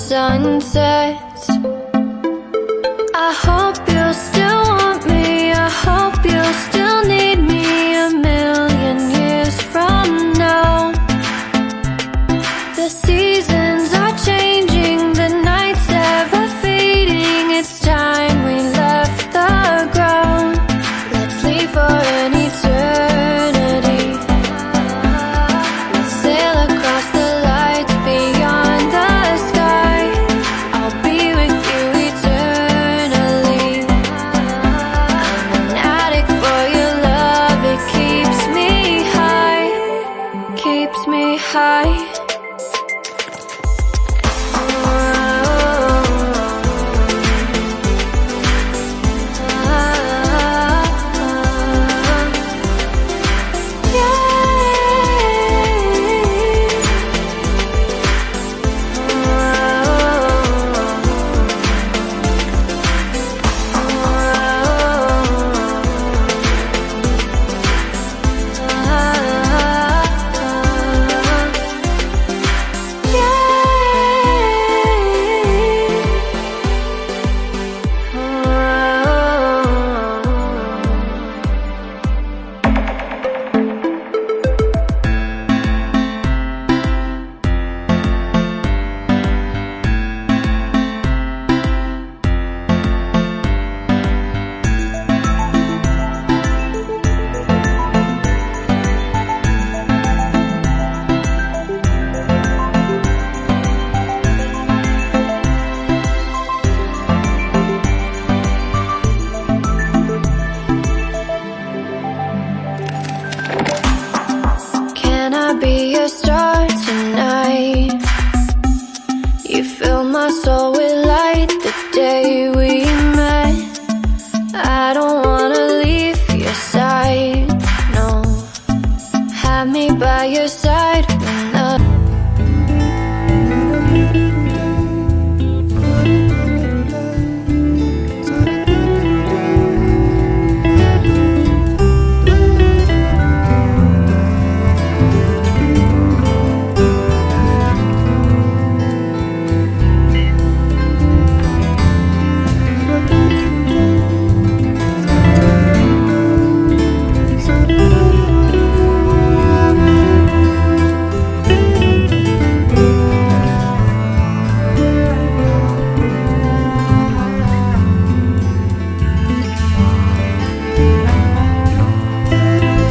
sun sets. I hope you'll still want me, I hope you'll still need me 1,000,000 years from now. The seasons are changing, the nights ever fading. It's time we left the ground. Let's leave for an eternity. Let's sail across the lights beyond the sky. I'll be with you eternally. I'm an addict for your love, it keeps me high, keeps me high. Can I be your star tonight? You fill my soul with